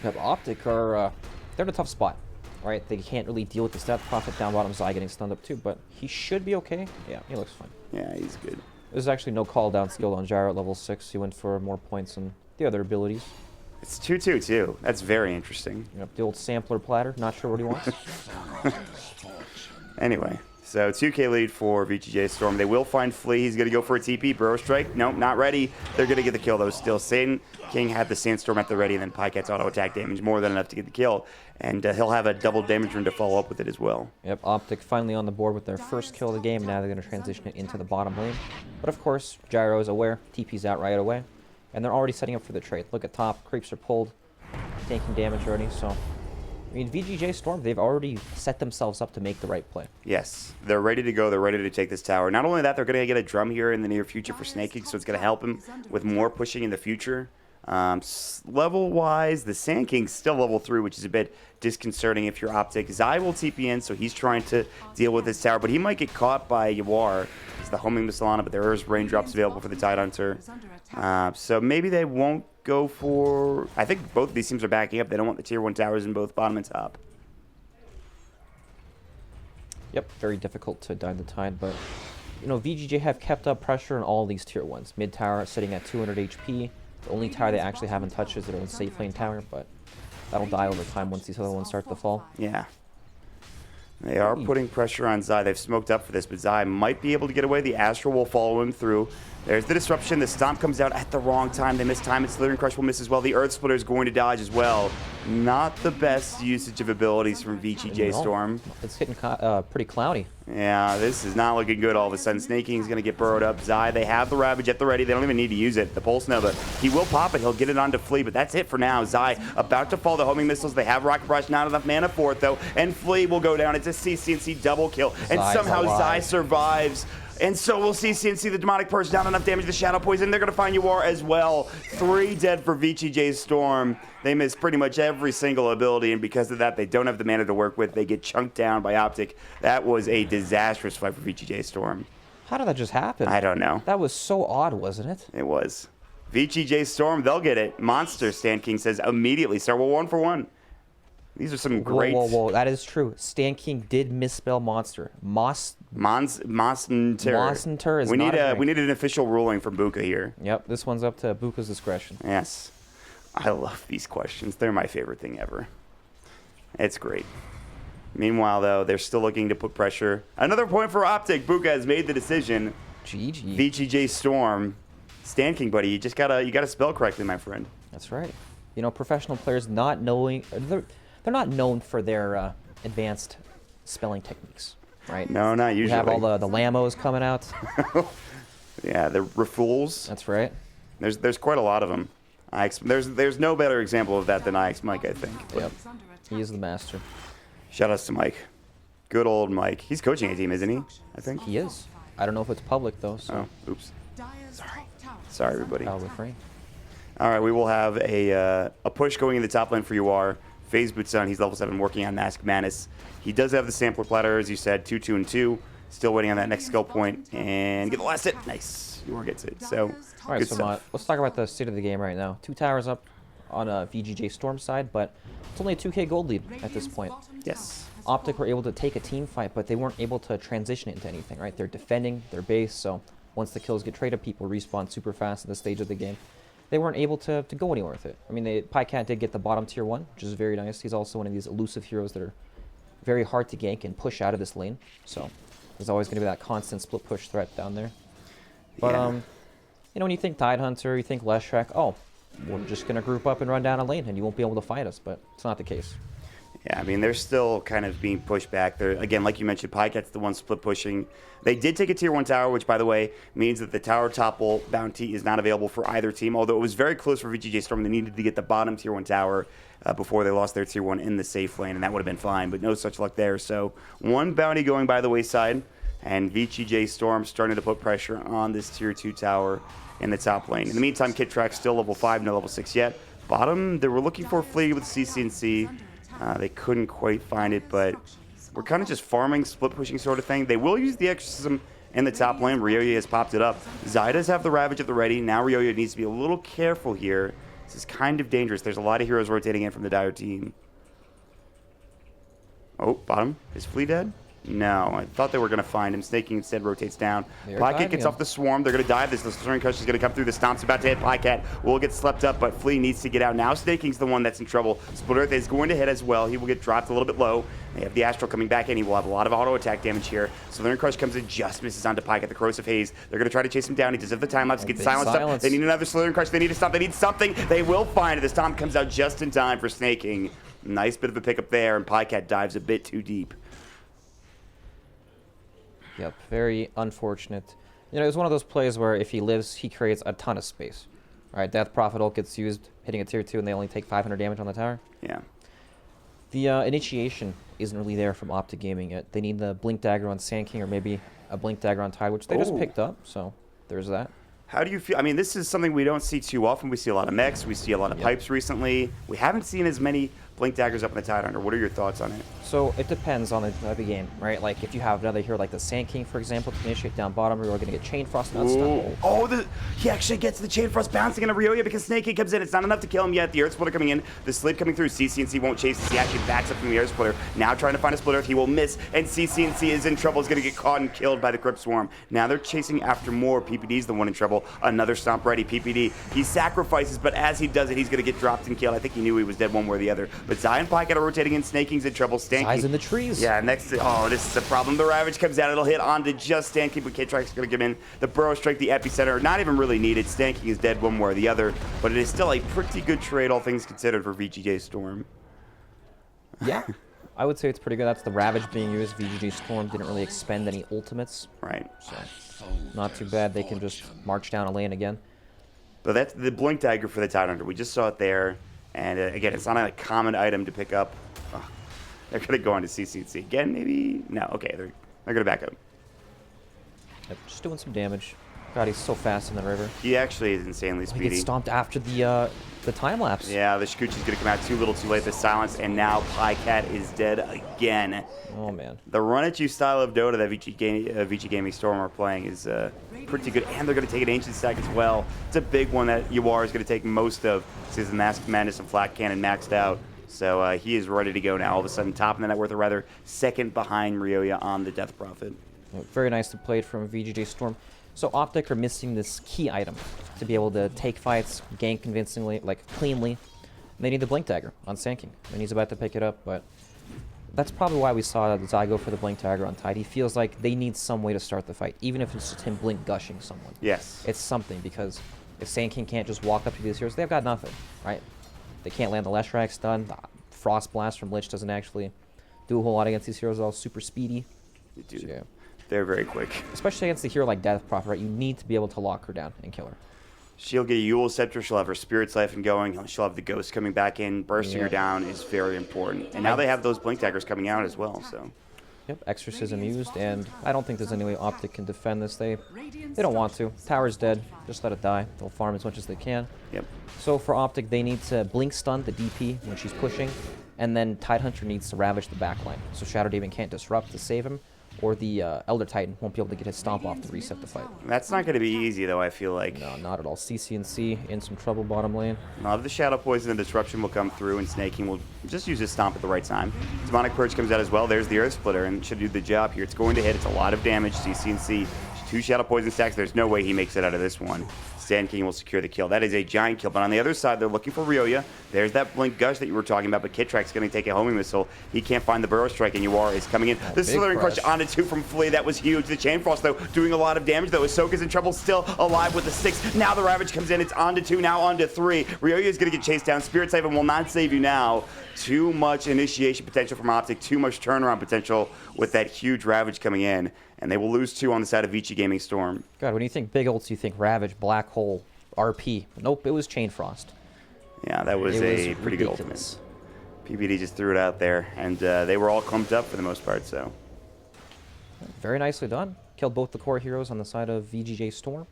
Yep, OpTiC are... they're in a tough spot, right? They can't really deal with the Stat Prophet down bottom. Zai getting stunned up too, but he should be okay. Yeah, he looks fine. Yeah, he's good. There's actually no call down skill on Gyro at level 6. He went for more points and the other abilities. It's 2-2, too. That's very interesting. Yep, the old sampler platter. Not sure what he wants. Anyway, so 2K lead for VG.J Storm. They will find Flea. He's going to go for a TP. Burrow Strike. Nope, not ready. They're going to get the kill, though, still. Satan King had the Sandstorm at the ready, and then Pykat's auto attack damage more than enough to get the kill. And he'll have a double damage rune to follow up with it as well. Yep, OpTiC finally on the board with their first kill of the game. Now they're going to transition it into the bottom lane. But of course, Gyro is aware. TP's out right away. And they're already setting up for the trade. Look at top. Creeps are pulled. Taking damage already, so... I mean, VG.J Storm, they've already set themselves up to make the right play. Yes, they're ready to go. They're ready to take this tower. Not only that, they're going to get a drum here in the near future for Snaking, so it's going to help him with more pushing in the future. Level-wise, the Sand King's still level 3, which is a bit disconcerting if you're OpTiC. Zai will TP in, so he's trying to deal with this tower, but he might get caught by Yawar. It's the homing Missalana, but there is raindrops available for the Tidehunter. So maybe they won't go for... I think both of these teams are backing up. They don't want the tier 1 towers in both bottom and top. Yep, very difficult to die the Tide, but... You know, VG.J have kept up pressure on all these tier 1s. Mid tower sitting at 200 HP. The only tower they actually haven't touched is their own safe lane tower, but that'll die over time once these other ones start to fall. Yeah. They are putting pressure on Zai. They've smoked up for this, but Zai might be able to get away. The Astral will follow him through. There's the disruption. The stomp comes out at the wrong time. They miss time. And Slithering Crush will miss as well. The Earth Splitter is going to dodge as well. Not the best usage of abilities from VG.J Storm. It's getting pretty cloudy. Yeah, this is not looking good all of a sudden. Snake King's going to get burrowed up. Zai, they have the Ravage at the ready. They don't even need to use it. The Pulse Nova, he will pop it. He'll get it onto Flea, but that's it for now. Zai about to fall. The homing missiles. They have Rocket Rush. Not enough mana for it, though. And Flea will go down. It's a CCNC double kill. And somehow Zai survives. And so we'll see CNC, the Demonic Purge, down enough damage to Shadow Poison. They're going to find UR as well. 3 dead for VG.J Storm. They miss pretty much every single ability, and because of that, they don't have the mana to work with. They get chunked down by OpTiC. That was a disastrous fight for VG.J Storm. How did that just happen? I don't know. That was so odd, wasn't it? It was. VG.J Storm, they'll get it. Monster, Stan King says, immediately. Start with 1 for 1. These are some great... Whoa. That is true. Stan King did misspell monster. Monster is we need not we need an official ruling from Buka here. Yep, this one's up to Buka's discretion. Yes. I love these questions. They're my favorite thing ever. It's great. Meanwhile, though, they're still looking to put pressure. Another point for OpTiC. Buka has made the decision. GG. VG.J Storm. Stan King, buddy, you gotta spell correctly, my friend. That's right. You know, professional players not knowing... They're not known for their advanced spelling techniques, right? No, not usually. We have all the Lambos coming out. Yeah, the Rafools. That's right. There's quite a lot of them. There's no better example of that than IX Mike, I think. Yep. He is the master. Shout outs to Mike. Good old Mike. He's coaching a team, isn't he? I think. He is. I don't know if it's public, though. So. Oh, oops. Sorry, everybody. Probably free. All right, we will have a push going in the top lane for UR. FaZe boots on. He's level 7, working on Mask Madness. He does have the sampler platter, as you said, 2, 2, and 2. Still waiting on that next skill point. And get the last hit. Nice. UR gets it. So, all right, so let's talk about the state of the game right now. 2 towers up on a VG.J Storm side, but it's only a 2K gold lead at this point. Yes. OpTiC were able to take a team fight, but they weren't able to transition it into anything, right? They're defending their base, so once the kills get traded, people respawn super fast at this stage of the game. They weren't able to go anywhere with it. I mean, PyCat did get the bottom tier 1, which is very nice. He's also one of these elusive heroes that are very hard to gank and push out of this lane. So there's always going to be that constant split push threat down there. But, yeah. You know, when you think Tidehunter, you think Leshrac, oh, we're just going to group up and run down a lane and you won't be able to fight us. But it's not the case. Yeah, I mean, they're still kind of being pushed back. They're, again, like you mentioned, PyCat's the one split pushing. They did take a tier 1 tower, which, by the way, means that the tower topple bounty is not available for either team, although it was very close for VG.J Storm. They needed to get the bottom tier 1 tower before they lost their tier 1 in the safe lane, and that would have been fine, but no such luck there. So 1 bounty going by the wayside, and VG.J Storm starting to put pressure on this tier 2 tower in the top lane. In the meantime, Kit Track's still level 5, no level 6 yet. Bottom, they were looking for a Flea with CCNC. They couldn't quite find it, but we're kind of just farming, split pushing sort of thing. They will use the Exorcism in the top lane. Ryoya has popped it up. Zai does have the Ravage at the ready. Now Ryoya needs to be a little careful here. This is kind of dangerous. There's a lot of heroes rotating in from the Dire team. Oh, bottom. Is Flea dead? No, I thought they were going to find him. Snake King instead rotates down. PyCat gets off the swarm. They're going to dive this. The Slithering Crush is going to come through. The Stomp's about to hit PyCat. Will get slept up, but Flea needs to get out. Now Snake King's the one that's in trouble. Split Earth is going to hit as well. He will get dropped a little bit low. They have the Astral coming back in. He will have a lot of auto attack damage here. Slithering Crush comes in, just misses onto PyCat. The Corrosive Haze. They're going to try to chase him down. He does have the time lapse. Gets silenced up. They need another Slithering Crush. They need to stop. They need something. They will find it. The Stomp comes out just in time for Snake King. Nice bit of a pickup there, and PyCat dives a bit too deep. Yep, very unfortunate. You know, it's one of those plays where if he lives, he creates a ton of space. All right, Death Prophet ult gets used, hitting a tier 2, and they only take 500 damage on the tower. Yeah. The initiation isn't really there from OpTiC Gaming yet. They need the Blink Dagger on Sand King or maybe a Blink Dagger on Tide, which they just picked up, so there's that. How do you feel? I mean, this is something we don't see too often. We see a lot of mechs. We see a lot of pipes recently. We haven't seen as many Blink Daggers up in the Tidehunter. What are your thoughts on it? So it depends on the type of game, right? Like if you have another hero like the Sand King, for example, to initiate down bottom, you're going to get Chain Frost and Unstoppable. Oh, he actually gets the Chain Frost bouncing into Ryoya because Snake King comes in. It's not enough to kill him yet. The Earth Splitter coming in. The Sleep coming through. CCNC won't chase this. He actually backs up from the Earth Splitter. Now trying to find a Split Earth. He will miss, and CCNC is in trouble. Is going to get caught and killed by the Crypt Swarm. Now they're chasing after more. PPD's the one in trouble. Another Stomp ready. PPD. He sacrifices, but as he does it, he's going to get dropped and killed. I think he knew he was dead one way or the other. But Zai and Pycat are rotating in. Snaking's in trouble. Stanky. Zai's in the trees. Yeah, next to, oh, this is a problem. The Ravage comes out. It'll hit onto just Stanky, but K-Track's going to get in. The Burrow Strike, the epicenter, not even really needed. Stanky is dead one way or the other, but it is still a pretty good trade, all things considered, for VG.J Storm. Yeah. I would say it's pretty good. That's the Ravage being used. VG.J Storm didn't really expend any ultimates. Right. So, not too bad. They can just march down a lane again. But that's the Blink Dagger for the Tidehunter. We just saw it there. And again, it's not a common item to pick up. Oh, they're going to go on to CCC again, maybe? No, okay. They're going to back up. Yep, just doing some damage. God, he's so fast in the river. He actually is insanely He speedy. gets stomped after the time lapse. Yeah, the Shikuchi's going to come out too little too late. The silence, and now Pycat is dead again. Oh, man. The run-at-you style of Dota that VG Gaming Storm are playing is pretty good, and they're going to take an Ancient Stack as well. It's a big one that Yawar is going to take most of, since the Mask Madness and Flat Cannon maxed out. So he is ready to go now. All of a sudden, top in the net worth, or rather, second behind Ryoya on the Death Prophet. Very nicely played from VG.J Storm. So OpTiC are missing this key item to be able to take fights, gank convincingly, like cleanly. They need the Blink Dagger on Sanking, and he's about to pick it up, but that's probably why we saw Zai go for the Blink Dagger on Tide. He feels like they need some way to start the fight, even if it's just him blink gushing someone. Yes. It's something, because if Sanking can't just walk up to these heroes, they've got nothing, right? They can't land the Leshrac stun. The Frost Blast from Lich doesn't actually do a whole lot against these heroes. They're all super speedy. Dude, So, yeah. they're very quick. Especially against a hero like Death Prophet, right? You need to be able to lock her down and kill her. She'll get a Yule Scepter, she'll have her Spirit Siphon going, she'll have the Ghost coming back in, bursting her down is very important. And now they have those Blink Daggers coming out as well, so. Yep, Exorcism used, and I don't think there's any way OpTiC can defend this. They don't want to. Tower's dead, just let it die. They'll farm as much as they can. Yep. So for OpTiC, they need to blink stun the DP when she's pushing, and then Tidehunter needs to ravage the backline. So Shadow Demon can't disrupt to save him, or the Elder Titan won't be able to get his stomp off to reset the fight. That's not going to be easy, though, I feel like. No, not at all. CC&C in some trouble bottom lane. The Shadow Poison and Disruption will come through, and Snaking will just use his Stomp at the right time. Demonic Purge comes out as well. There's the Earth Splitter, and should do the job here. It's going to hit. It's a lot of damage. CC&C, 2 Shadow Poison stacks. There's no way he makes it out of this one. Sand King will secure the kill. That is a giant kill. But on the other side, they're looking for Ryoya. There's that Blink Gush that you were talking about, but Kittrack's going to take a homing missile. He can't find the Burrow Strike, and Yawar is coming in. The Slithering Crush onto 2 from Flea. That was huge. The Chain Frost, though, doing a lot of damage, though. Ahsoka's in trouble, still alive with the 6. Now the Ravage comes in. It's onto 2, now onto 3. Ryoya is going to get chased down. Spirit Siphon will not save you now. Too much initiation potential from OpTiC. Too much turnaround potential with that huge Ravage coming in. And they will lose 2 on the side of VG Gaming Storm. God, when you think big ults, you think Ravage, Black Hole, RP. Nope, it was Chain Frost. Yeah, that was a pretty good ultimate. PBD just threw it out there, and they were all clumped up for the most part, so. Very nicely done. Killed both the core heroes on the side of VG.J Storm.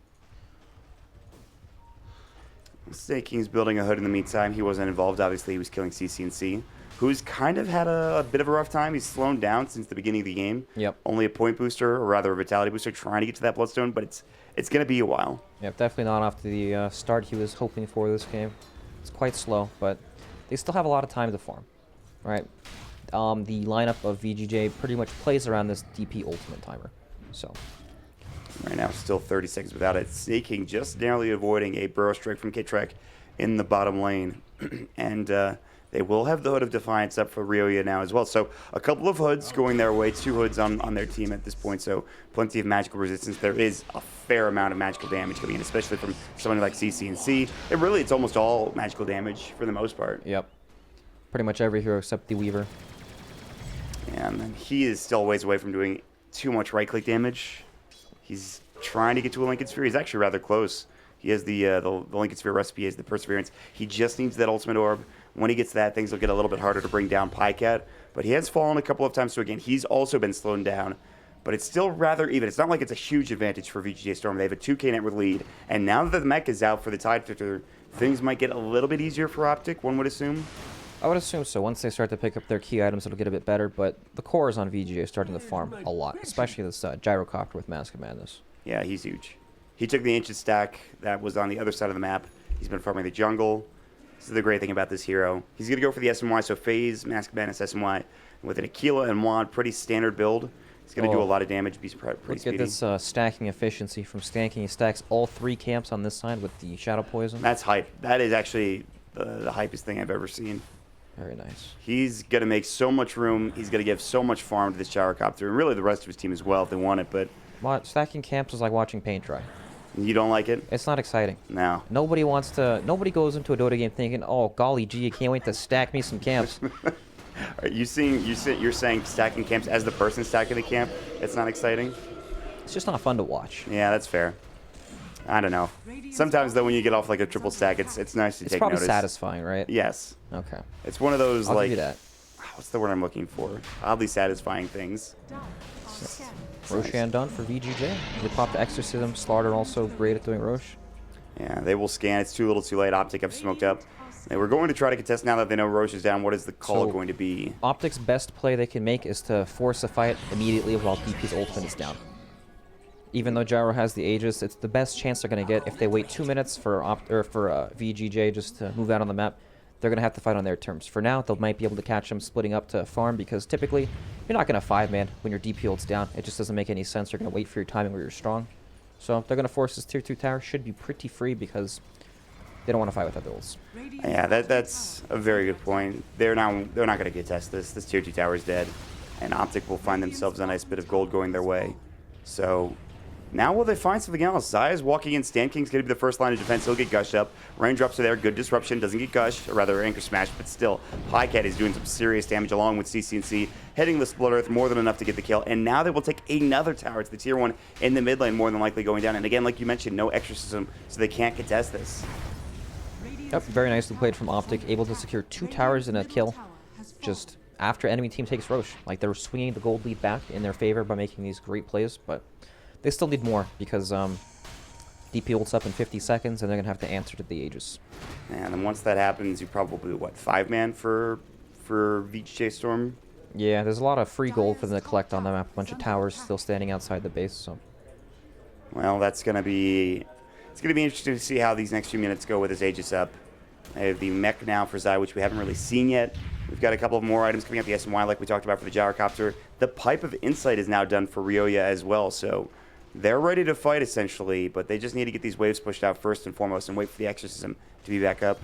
Snake King's building a hood in the meantime. He wasn't involved, obviously. He was killing CC&C, who's kind of had a bit of a rough time. He's slowed down since the beginning of the game. Yep. Only a point booster, or rather a vitality booster, trying to get to that Bloodstone, but it's going to be a while. Yep, definitely not off to the start he was hoping for this game. It's quite slow, but they still have a lot of time to farm, right? The lineup of VG.J pretty much plays around this DP ultimate timer, so. Right now, still 30 seconds without it. Snake King just narrowly avoiding a Burrow Strike from Kittrack in the bottom lane. And they will have the Hood of Defiance up for Ryoya now as well. So a couple of hoods going their way, 2 hoods on their team at this point. So plenty of magical resistance. There is a fair amount of magical damage coming in, especially from someone like CC&C. It's almost all magical damage for the most part. Yep. Pretty much every hero except the Weaver. And then he is still a ways away from doing too much right-click damage. He's trying to get to a Lincoln Sphere. He's actually rather close. He has the Lincoln Sphere recipe as the Perseverance. He just needs that Ultimate Orb. When he gets that, things will get a little bit harder to bring down Pycat. But he has fallen a couple of times, so again, he's also been slowed down. But it's still rather even. It's not like it's a huge advantage for VG.J Storm. They have a 2K net lead. And now that the mech is out for the Tidehunter, things might get a little bit easier for OpTiC, one would assume. I would assume so. Once they start to pick up their key items, it'll get a bit better, but the cores on VG.J are starting to farm a lot, especially this Gyrocopter with Mask of Madness. Yeah, he's huge. He took the Ancient Stack that was on the other side of the map. He's been farming the jungle. This is the great thing about this hero. He's going to go for the SMY, so Phase, Mask of Madness, SMY. With an Aquila and Wand, pretty standard build. He's going to do a lot of damage, be pretty speedy. Look at this stacking efficiency from Stanking. He stacks all 3 camps on this side with the Shadow Poison. That's hype. That is actually the hypest thing I've ever seen. Very nice. He's going to make so much room. He's going to give so much farm to this gyrocopter, and really the rest of his team as well if they want it. But Stacking camps is like watching paint dry. you don't like it? It's not exciting. No. Nobody goes into a Dota game thinking, oh, golly gee, I can't wait to stack me some camps. Are you you're saying stacking camps as the person stacking the camp? It's not exciting? It's just not fun to watch. Yeah, that's fair. I don't know. Sometimes, though, when you get off like a triple stack, it's nice to It's take probably notice. satisfying, right? Yes. Okay. It's one of those, I'll like, give you that. what's the word I'm looking for? Oddly satisfying things. Roshan done for VG.J. They popped Exorcism. Slaughter also great at doing Roche. Yeah, they will scan. It's too little too late. OpTiC have smoked up. And we're going to try to contest now that they know Roche is down. What is the call going to be? OpTic's best play they can make is to force a fight immediately while DP's ultimate is down. Even though Gyro has the Aegis, it's the best chance they're going to get. If they wait 2 minutes for VG.J just to move out on the map, they're going to have to fight on their terms. For now, they might be able to catch them splitting up to farm because typically you're not going to 5-man when your DP ult's down. It just doesn't make any sense. You're going to wait for your timing where you're strong. So they're going to force this tier 2 tower. Should be pretty free because they don't want to fight with other ults. Yeah, that's a very good point. They're not going to contest this. This tier 2 tower is dead. And OpTiC will find themselves a nice bit of gold going their way. So now will they find something else? Zaya's walking in. Stand King's going to be the first line of defense. He'll get gushed up. Raindrops are there. Good disruption. Doesn't get gushed, or rather anchor smash, but still. Highcat is doing some serious damage along with CC&C. Hitting the Split Earth more than enough to get the kill. And now they will take another tower. It's the tier 1 in the mid lane, more than likely going down. And again, like you mentioned, no exorcism, so they can't contest this. Yep, very nicely played from OpTiC. Able to secure 2 towers and a kill just after enemy team takes Roche. Like, they're swinging the gold lead back in their favor by making these great plays, but they still need more because DP ults up in 50 seconds and they're going to have to answer to the Aegis. And then once that happens, you probably, what, 5-man for VG.J Storm? Yeah, there's a lot of free gold for them to collect on the map. A bunch of towers still standing outside the base, so. Well, that's going to be... It's going to be interesting to see how these next few minutes go with his Aegis up. I have the mech now for Zai, which we haven't really seen yet. We've got a couple of more items coming up, the SMY like we talked about for the gyrocopter. The Pipe of Insight is now done for Ryoya as well, so they're ready to fight essentially, but they just need to get these waves pushed out first and foremost and wait for the Exorcism to be back up.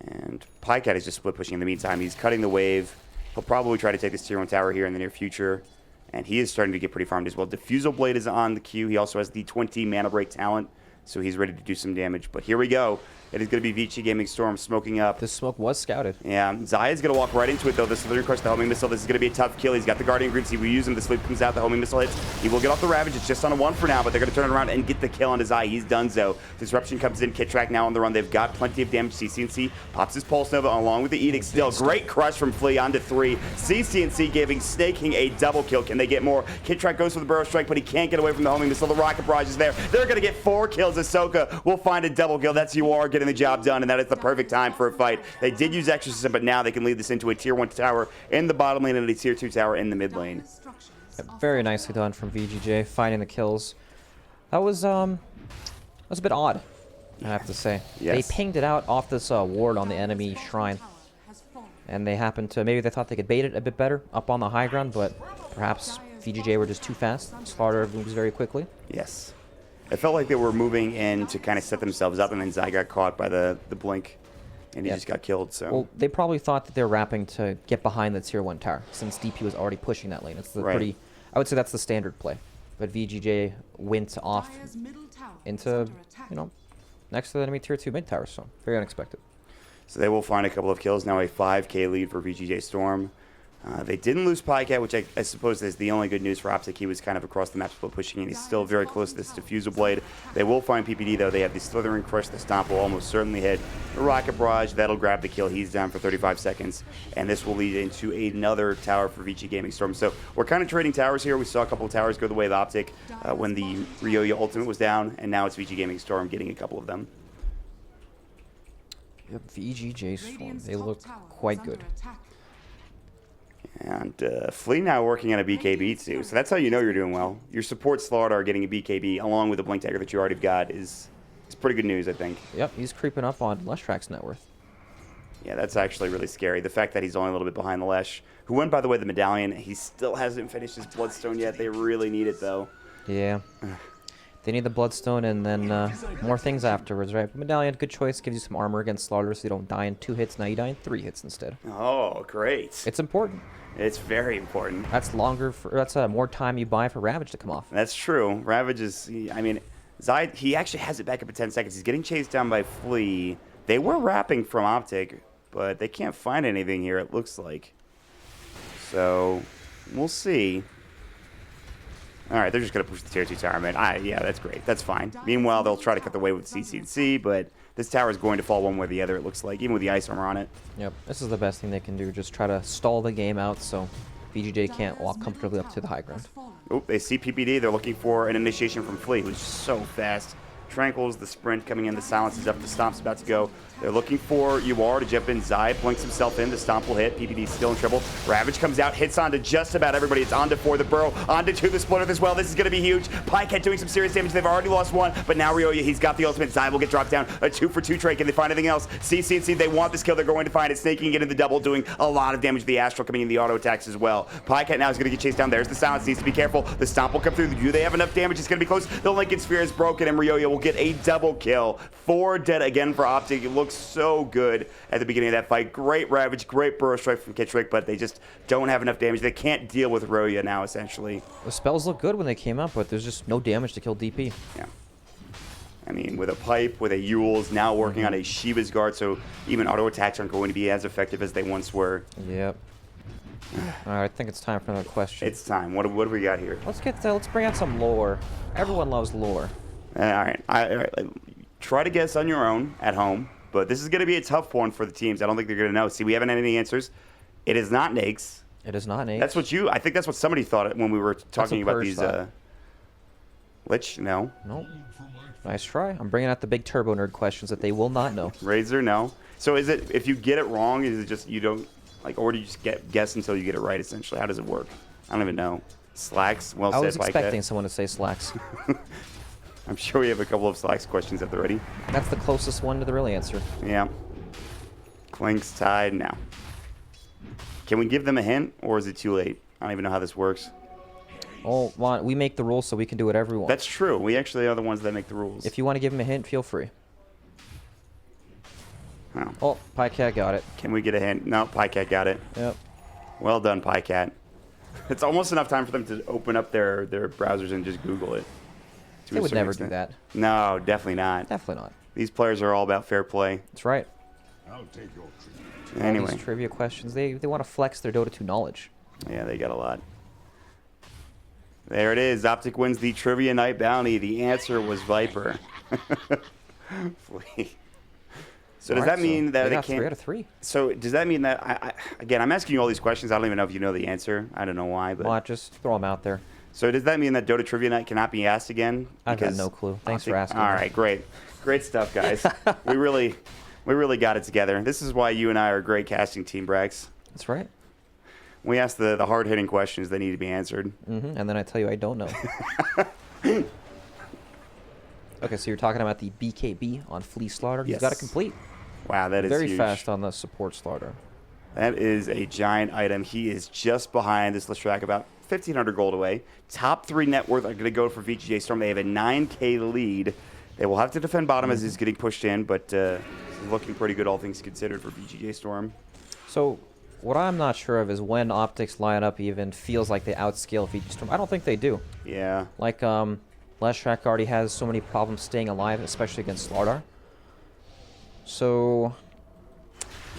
And Pycat is just split pushing in the meantime. He's cutting the wave. He'll probably try to take this tier 1 tower here in the near future. And he is starting to get pretty farmed as well. Diffusal Blade is on the queue. He also has the 20 mana break talent, so he's ready to do some damage. But here we go. It is going to be VG Gaming Storm smoking up. This smoke was scouted. Yeah, Zaya's going to walk right into it, though. The Slithering Crush, the homing missile. This is going to be a tough kill. He's got the Guardian Greaves. He will use him. The sleep comes out. The homing missile hits. He will get off the Ravage. It's just on a 1 for now, but they're going to turn it around and get the kill on his eye. He's done so. Disruption comes in. Kit Track now on the run. They've got plenty of damage. CC&C pops his Pulse Nova along with the Edict. Still, great crush from Flea onto 3. CC&C giving Snake King a double kill. Can they get more? Kit Track goes for the Burrow Strike, but he can't get away from the homing missile. The Rocket Barrage is there. They're going to get 4 kills. Ahsoka will find a double kill. That's UR getting the job done, and that is the perfect time for a fight. They did use Exorcism, but now they can lead this into a tier 1 tower in the bottom lane and a tier 2 tower in the mid lane. Yep, very nicely done from VG.J, finding the kills. That was a bit odd, I have to say. Yes. They pinged it out off this ward on the enemy shrine. And they happened to, maybe they thought they could bait it a bit better up on the high ground, but perhaps VG.J were just too fast. Slaughter moves very quickly. Yes. It felt like they were moving in to kind of set themselves up, and then Zai got caught by the blink, and he just got killed. So. Well, they probably thought that they were wrapping to get behind the tier 1 tower, since DP was already pushing that lane. It's the pretty, I would say that's the standard play. But VG.J went off into, next to the enemy tier 2 mid tower, so very unexpected. So they will find a couple of kills. Now a 5k lead for VG.J Storm. They didn't lose Pycat, which I suppose is the only good news for OpTiC. He was kind of across the map split pushing, and he's still very close to this Diffusal Blade. They will find PPD, though. They have the Slithering Crush. The Stomp will almost certainly hit. The Rocket Barrage, that'll grab the kill. He's down for 35 seconds, and this will lead into another tower for VG Gaming Storm. So we're kind of trading towers here. We saw a couple of towers go the way of OpTiC when the Ryoya Ultimate was down, and now it's VG Gaming Storm getting a couple of them. Yep, VG.J Storm, they look quite good. And Flea now working on a BKB too, so that's how you know you're doing well. Your support Slaughter getting a BKB along with the Blink Dagger that you already got is pretty good news, I think. Yep, he's creeping up on Leshrax's net worth. Yeah, that's actually really scary. The fact that he's only a little bit behind the Lesh, who won, by the way, the Medallion. He still hasn't finished his Bloodstone yet. They really need it, though. Yeah. They need the Bloodstone and then more things afterwards, right? Medallion, good choice. Gives you some armor against Slaughter so you don't die in 2 hits. Now you die in 3 hits instead. Oh, great. It's important. It's very important. That's longer. That's more time you buy for Ravage to come off. That's true. Ravage is, I mean, Zai, he actually has it back up at 10 seconds. He's getting chased down by Flea. They were wrapping from OpTiC, but they can't find anything here, it looks like. So, we'll see. All right, they're just going to push the tier 2 tower, man. Yeah, that's great. That's fine. Meanwhile, they'll try to cut the way with CC&C, but this tower is going to fall one way or the other, it looks like, even with the ice armor on it. Yep, this is the best thing they can do. Just try to stall the game out so VG.J can't walk comfortably up to the high ground. Oh, they see PPD. They're looking for an initiation from Flea, who's so fast. Tranquil's the sprint coming in. The silence is up. The stomp's about to go. They're looking for UR to jump in. Zai blinks himself in. The stomp will hit. PPD's still in trouble. Ravage comes out, hits onto just about everybody. It's onto 4 the Burrow, onto 2 the Splitter as well. This is going to be huge. Pycat doing some serious damage. They've already lost 1, but now Ryoya, he's got the ultimate. Zai will get dropped down. A 2 for 2 trade. Can they find anything else? CC&C, they want this kill. They're going to find it. Snaking it in the double, doing a lot of damage to the Astral, coming in the auto attacks as well. Pycat now is going to get chased down. There's the silence. Needs to be careful. The stomp will come through. Do they have enough damage? It's going to be close. The Lincoln Sphere is broken, and Ryoya will get a double kill. 4 dead again for OpTiC. It looks so good at the beginning of that fight. Great Ravage, great Burrow Strike from Kittrick, but they just don't have enough damage. They can't deal with Ryoya now, essentially. The spells look good when they came up, but there's just no damage to kill DP. Yeah. I mean, with a Pipe, with a Yules, now working on a Shiva's Guard, so even auto attacks aren't going to be as effective as they once were. Yep. Alright, I think it's time for another question. It's time. What do we got here? Let's bring out some lore. Everyone loves lore. All right. Try to guess on your own at home, but this is going to be a tough one for the teams. I don't think they're going to know. See, we haven't had any answers. It is not Nakes. It is not Nakes. That's what I think that's what somebody thought when we were talking about these. Lich, no. Nope. Nice try. I'm bringing out the big turbo nerd questions that they will not know. Razor, no. So is it, if you get it wrong, is it just you don't, like, or do you just guess until you get it right, essentially? How does it work? I don't even know. Slacks? Well said, I was expecting like someone to say slacks. I'm sure we have a couple of Slacks questions at the ready. That's the closest one to the real answer. Yeah. Clinks tied now. Can we give them a hint, or is it too late? I don't even know how this works. Oh, we make the rules so we can do whatever we want. That's true. We actually are the ones that make the rules. If you want to give them a hint, feel free. Oh, Oh, Pycat got it. can we get a hint? No, Pycat got it. Yep. Well done, Pycat. It's almost enough time for them to open up their browsers and just Google it. They would never do that. No, definitely not. Definitely not. These players are all about fair play. That's right. I'll take your treatment. All Anyway, these trivia questions, they want to flex their Dota 2 knowledge. yeah, they got a lot. There it is. OpTiC wins the Trivia Night Bounty. The answer was Viper. So does that mean that they got can't? 3 out of 3. So does that mean that again? I'm asking you all these questions. I don't even know if you know the answer. I don't know why, but Well, just throw them out there. so does that mean that Dota Trivia Night cannot be asked again? I've got Because no clue. Thanks OpTiC for asking. All right, great stuff, guys. we really got it together. This is why you and I are a great casting team, Brax. That's right. We ask the hard-hitting questions that need to be answered. And then I tell you I don't know. Okay, so you're talking about the BKB on Flea Slaughter. He's got it Yes. complete. Wow, that is Very huge. fast on the support Slaughter. That is a giant item. He is just behind this Listrak, about 1,500 gold away. Top 3 net worth are going to go for VG.J Storm. They have a 9K lead. They will have to defend bottom as he's getting pushed in, but looking pretty good, all things considered, for VG.J Storm. So what I'm not sure of is when OpTiC's lineup even feels like they outscale VG Storm. I don't think they do. Yeah. Like, Leshrak already has so many problems staying alive, especially against Slardar. So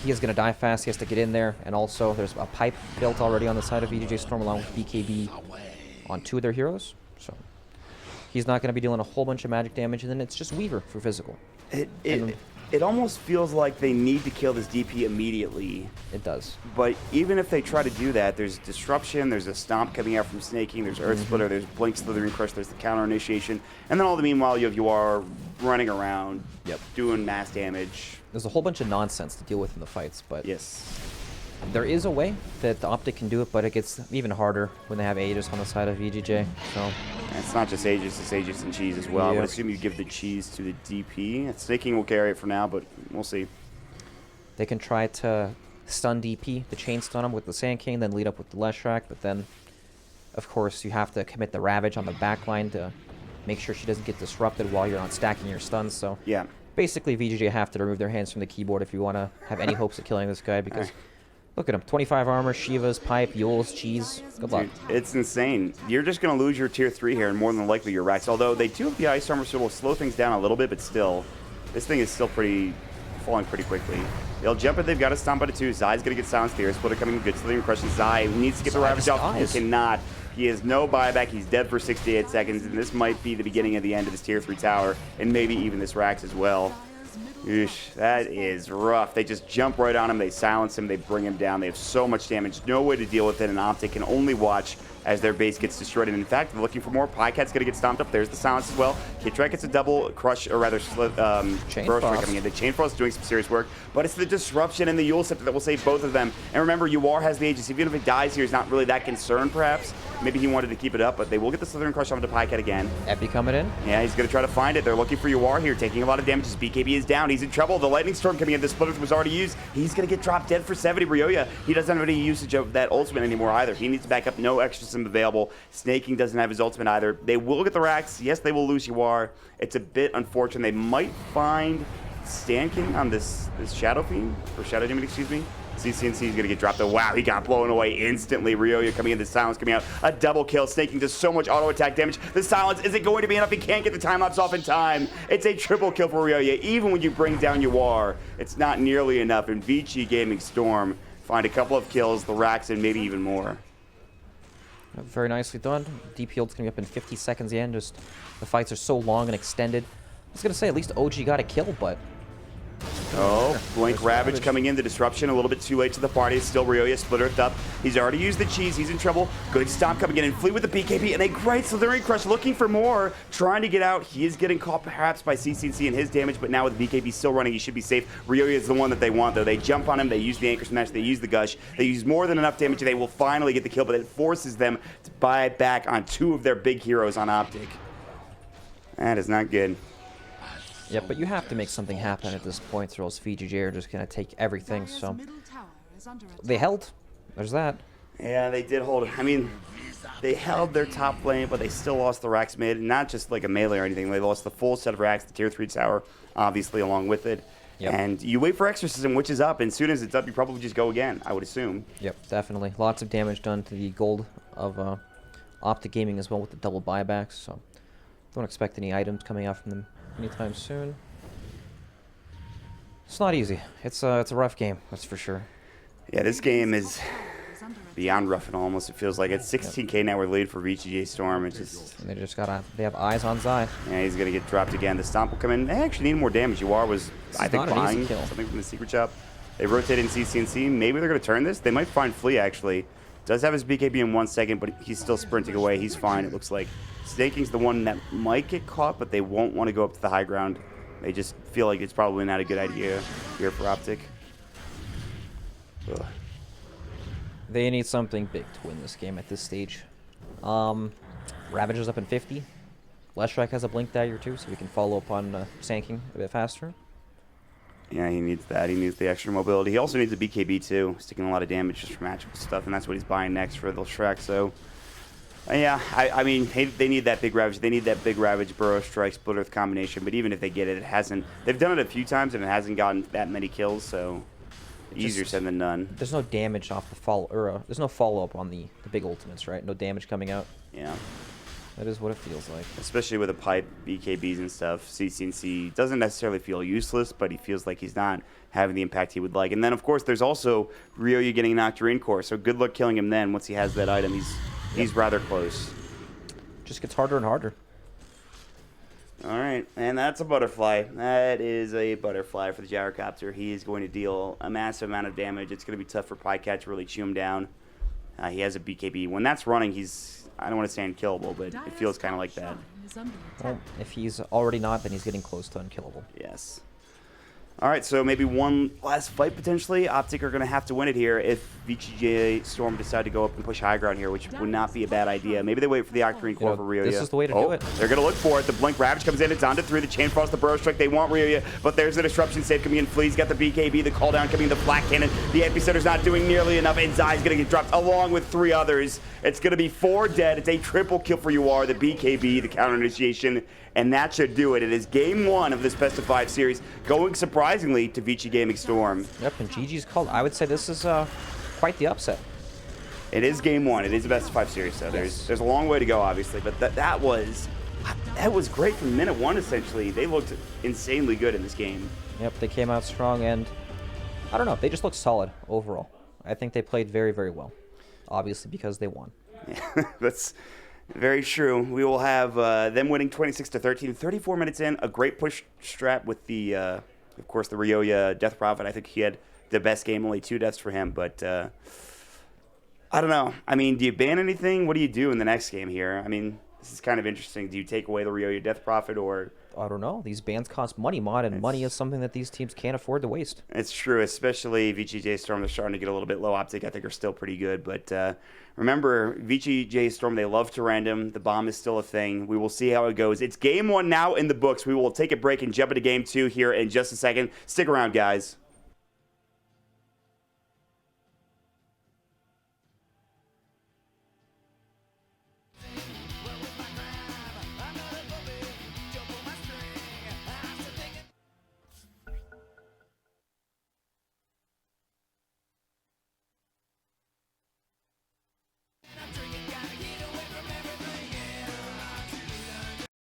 he is going to die fast. He has to get in there. And also, there's a pipe built already on the side of VG.J Storm along with BKB on 2 of their heroes. So he's not going to be dealing a whole bunch of magic damage. And then it's just Weaver for physical. It almost feels like they need to kill this DP immediately. It does. But even if they try to do that, there's Disruption, there's a Stomp coming out from Snaking, there's Earth Splitter, there's Blink, Slithering Crush, there's the Counter Initiation, and then all the meanwhile you have UR running around, doing mass damage. There's a whole bunch of nonsense to deal with in the fights, but Yes. there is a way that the OpTiC can do it, but it gets even harder when they have Aegis on the side of VG.J. So And it's not just Aegis, it's Aegis and Cheese as well. I Yep. would assume you give the Cheese to the DP. Snaking will carry it for now, but we'll see. they can try to stun DP, the chain stun him with the Sand King, then lead up with the Leshrak, but then, of course, you have to commit the Ravage on the backline to make sure she doesn't get disrupted while you're on stacking your stuns. So Yeah. basically, VG.J have to remove their hands from the keyboard if you want to have any hopes of killing this guy, because look at him. 25 armor, Shivas, Pipe, Yules, Cheese. Good luck. Dude, it's insane. You're just going to lose your tier 3 here, and more than likely your Rex. Although they do have the Ice Armor, so it'll slow things down a little bit, but still, this thing is still falling pretty quickly. They'll jump it. They've got to stomp out of 2. Zai's going to get silenced here. Splitter coming in good. Slithering Crushing. Zai needs to get the Ravage off. He cannot. He has no buyback. He's dead for 68 seconds, and this might be the beginning of the end of this tier 3 tower, and maybe even this Rax as well. Eesh, that is rough. They just jump right on him. They silence him. They bring him down. They have so much damage. No way to deal with it, and OpTiC can only watch as their base gets destroyed. And in fact, they're looking for more. Pycat's going to get stomped up. There's the silence as well. Kitrak gets a double crush, or rather, Burrow Strike coming in. The Chain Frost is doing some serious work, but it's the disruption and the Yule Scepter that will save both of them. And remember, UR has the agency. Even if it dies here, he's not really that concerned, perhaps. Maybe he wanted to keep it up, but they will get the Slithering Crush onto Pycat again. Epi coming in. Yeah, he's going to try to find it. They're looking for UR here, taking a lot of damage. His BKB is down. He's in trouble. The Lightning Storm coming in. The Splitter was already used. He's going to get dropped dead for 70. Ryoya, he doesn't have any usage of that ultimate anymore either. He needs to back up. No extra sim available. Snaking doesn't have his ultimate either. They will get the Rax. Yes, they will lose UR. It's a bit unfortunate. They might find Stan King on this Shadow Fiend, or Shadow Demon, excuse me. CCNC is going to get dropped. Wow, he got blown away instantly. Ryoya coming in, the silence coming out. A double kill. Snaking does so much auto attack damage. The silence isn't going to be enough. He can't get the time lapse off in time. It's a triple kill for Ryoya. Even when you bring down UR, it's not nearly enough. And VG Gaming Storm find a couple of kills, the Rax, and maybe even more. Very nicely done. Deep Healed's going to be up in 50 seconds in. Just the fights are so long and extended. I was going to say, at least OG got a kill, but... Oh, Blink Ravage coming in. The disruption a little bit too late to the party. It's still Ryoya Splittered up. He's already used the cheese. He's in trouble. Good stomp coming in and Flee with the BKB and a great Slithering Crush looking for more. Trying to get out. He is getting caught perhaps by CCNC and his damage, but now with BKB still running, he should be safe. Ryoya is the one that they want though. They jump on him. They use the Anchor Smash. They use the Gush. They use more than enough damage. They will finally get the kill, but it forces them to buy back on 2 of their big heroes on OpTiC. That is not good. Yeah, but you have to make something happen at this point, or else VG.J are just going to take everything, so... They held. There's that. Yeah, they did hold. I mean, they held their top lane, but they still lost the Rax mid. Not just like a melee or anything. They lost the full set of Rax, the tier 3 tower, obviously, along with it. Yep. And you wait for Exorcism, which is up, and as soon as it's up, you probably just go again, I would assume. Yep, definitely. Lots of damage done to the gold of OpTiC Gaming as well with the double buybacks, so don't expect any items coming out from them anytime soon. It's not easy. It's a rough game, that's for sure. Yeah, this game is beyond rough and almost. It feels like it's 16k now. We're lead for VG.J Storm. It's just and they have eyes on Zai. Yeah, he's gonna get dropped again. The stomp will come in. They actually need more damage. UR was, I think, buying something from the secret shop. They rotate in CCNC. Maybe they're gonna turn this. They might find Flea actually. Does have his BKB in 1 second, but he's still sprinting away. He's fine. It looks like Snaking's the one that might get caught, but they won't want to go up to the high ground. They just feel like it's probably not a good idea here for OpTiC. Ugh. They need something big to win this game at this stage. Ravage is up in 50. Leshrac has a Blink Dagger too, so we can follow up on Sanking a bit faster. Yeah, he needs that. He needs the extra mobility. He also needs a BKB too, sticking a lot of damage just from matchup stuff, and that's what he's buying next for the Shrek. So, yeah, I mean, they need that big Ravage. They need that big Ravage, Burrow Strike, Split Earth combination. But even if they get it, it hasn't. They've done it a few times, and it hasn't gotten that many kills. So, easier said than done. There's no damage off the follow, or there's no follow up on the big ultimates, right? No damage coming out. Yeah. That is what it feels like. Especially with the pipe, BKBs and stuff. CCNC doesn't necessarily feel useless, but he feels like he's not having the impact he would like. And then, of course, there's also Ryoya getting an Octarine Core, so good luck killing him then. Once he has that item, he's rather close. Just gets harder and harder. All right, and that's a butterfly. That is a butterfly for the Gyrocopter. He is going to deal a massive amount of damage. It's going to be tough for Pycat to really chew him down. He has a BKB. When that's running, I don't want to say unkillable, but it feels kind of like that. Well, if he's already not, then he's getting close to unkillable. Yes. All right, so maybe one last fight potentially. OpTiC are going to have to win it here if VG.J Storm decide to go up and push high ground here, which would not be a bad idea. Maybe they wait for the Octarine Core for Ryoya. This is the way to do it. They're going to look for it. The Blink Ravage comes in. It's on to 3. The Chain Frost, the Burrow Strike. They want Ryoya, but there's the Disruption save coming in. Flea's got the BKB, the call down coming in, the Flat Cannon. The Epicenter's not doing nearly enough, and Zai's going to get dropped along with 3 others. It's going to be 4 dead. It's a triple kill for UR, the BKB, the counter initiation, and that should do it. It is game 1 of this best of 5 series, going surprisingly to VG Gaming Storm. Yep, and GG's called. I would say this is quite the upset. It is game 1. It is the best of 5 series, so there's a long way to go, obviously, but that was great from minute 1, essentially. They looked insanely good in this game. Yep, they came out strong, and I don't know, they just looked solid overall. I think they played very, very well, obviously because they won. Yeah, that's very true. We will have them winning 26-13, 34 minutes in, a great push strat with the, of course, the Ryoya Death Prophet. I think he had the best game, only 2 deaths for him, but I don't know. I mean, do you ban anything? What do you do in the next game here? I mean, this is kind of interesting. Do you take away the Ryoya Death Prophet, or... I don't know. These bans cost money, Mod, and money is something that these teams can't afford to waste. It's true, especially VG.J Storm. They're starting to get a little bit low. OpTiC, I think, are still pretty good. But remember, VG.J Storm, they love to random. The bomb is still a thing. We will see how it goes. It's game 1 now in the books. We will take a break and jump into game 2 here in just a second. Stick around, guys.